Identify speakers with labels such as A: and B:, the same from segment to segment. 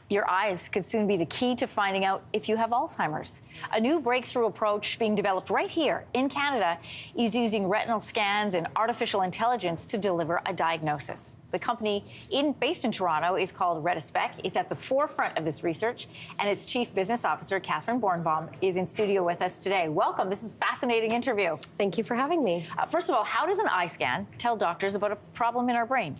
A: Your eyes could soon be the key to finding out if you have Alzheimer's. A new breakthrough approach being developed right here in Canada is using retinal scans and artificial intelligence to deliver a diagnosis. The company based in Toronto is called Retispec. It's at the forefront of this research, and its Chief Business Officer, Catherine Bornbaum, is in studio with us today. Welcome. This is a fascinating interview.
B: Thank you for having me.
A: First of all, how does an eye scan tell doctors about a problem in our brain?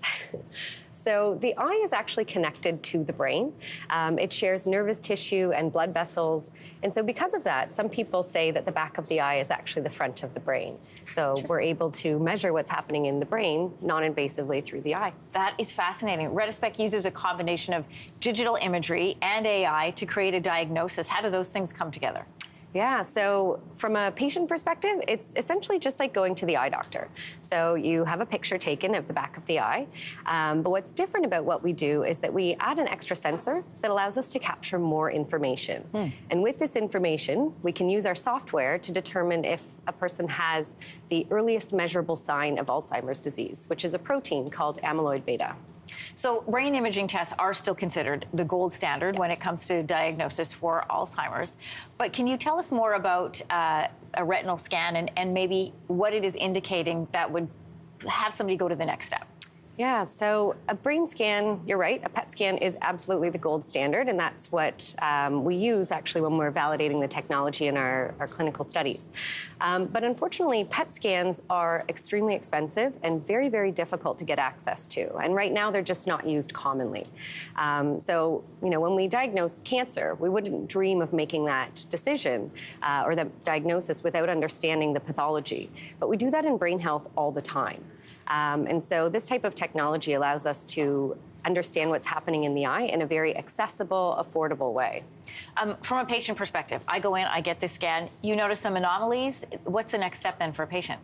B: So the eye is actually connected to the brain. It shares nervous tissue and blood vessels. And so because of that, some people say that the back of the eye is actually the front of the brain. So we're able to measure what's happening in the brain non-invasively through the eye.
A: That is fascinating. Retispec uses a combination of digital imagery and AI to create a diagnosis. How do those things come together?
B: Yeah, so from a patient perspective, it's essentially just like going to the eye doctor. So you have a picture taken of the back of the eye, but what's different about what we do is that we add an extra sensor that allows us to capture more information. And with this information, we can use our software to determine if a person has the earliest measurable sign of Alzheimer's disease, which is a protein called amyloid beta.
A: So brain imaging tests are still considered the gold standard when it comes to diagnosis for Alzheimer's. But can you tell us more about a retinal scan and maybe what it is indicating that would have somebody go to the next step?
B: Yeah, so a brain scan, you're right, a PET scan is absolutely the gold standard, and that's what we use actually when we're validating the technology in our clinical studies. But unfortunately, PET scans are extremely expensive and very, very difficult to get access to. And right now, they're just not used commonly. So, when we diagnose cancer, we wouldn't dream of making that decision or that diagnosis without understanding the pathology. But we do that in brain health all the time. And so this type of technology allows us to understand what's happening in the eye in a very accessible, affordable way.
A: From a patient perspective, I go in, I get this scan, you notice some anomalies. What's the next step then for a patient?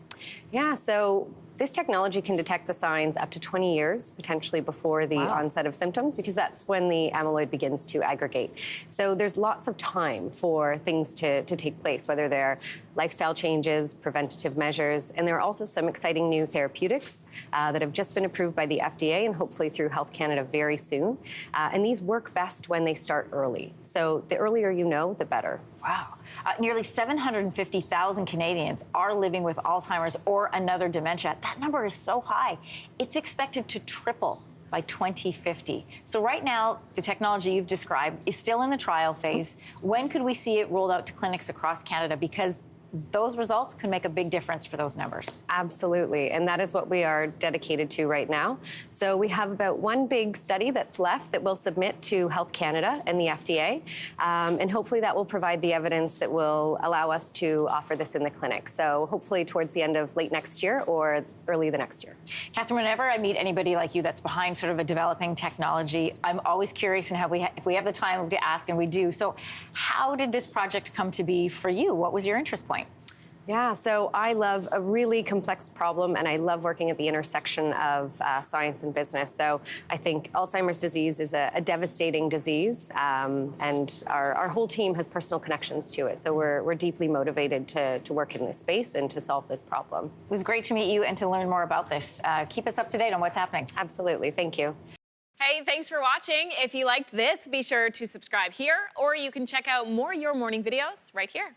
B: Yeah, so this technology can detect the signs up to 20 years, potentially before the onset of symptoms, because that's when the amyloid begins to aggregate. So there's lots of time for things to take place, whether they're lifestyle changes, preventative measures, and there are also some exciting new therapeutics that have just been approved by the FDA and hopefully through Health Canada very soon. And these work best when they start early. So the earlier you know, the better.
A: Wow. Nearly 750,000 Canadians are living with Alzheimer's or another dementia. That number is so high. It's expected to triple by 2050. So right now, the technology you've described is still in the trial phase. When could we see it rolled out to clinics across Canada? Because those results could make a big difference for those numbers.
B: Absolutely, and that is what we are dedicated to right now. So we have about one big study that's left that we'll submit to Health Canada and the FDA, and hopefully that will provide the evidence that will allow us to offer this in the clinic. So hopefully towards the end of late next year or early the next year.
A: Catherine, whenever I meet anybody like you that's behind sort of a developing technology, I'm always curious and if we have the time to ask, and we do. So how did this project come to be for you? What was your interest point?
B: Yeah, so I love a really complex problem, and I love working at the intersection of science and business. So I think Alzheimer's disease is a devastating disease, and our whole team has personal connections to it. So we're deeply motivated to work in this space and to solve this problem.
A: It was great to meet you and to learn more about this. Keep us up to date on what's happening.
B: Absolutely. Thank you.
C: Hey, thanks for watching. If you liked this, be sure to subscribe here, or you can check out more Your Morning videos right here.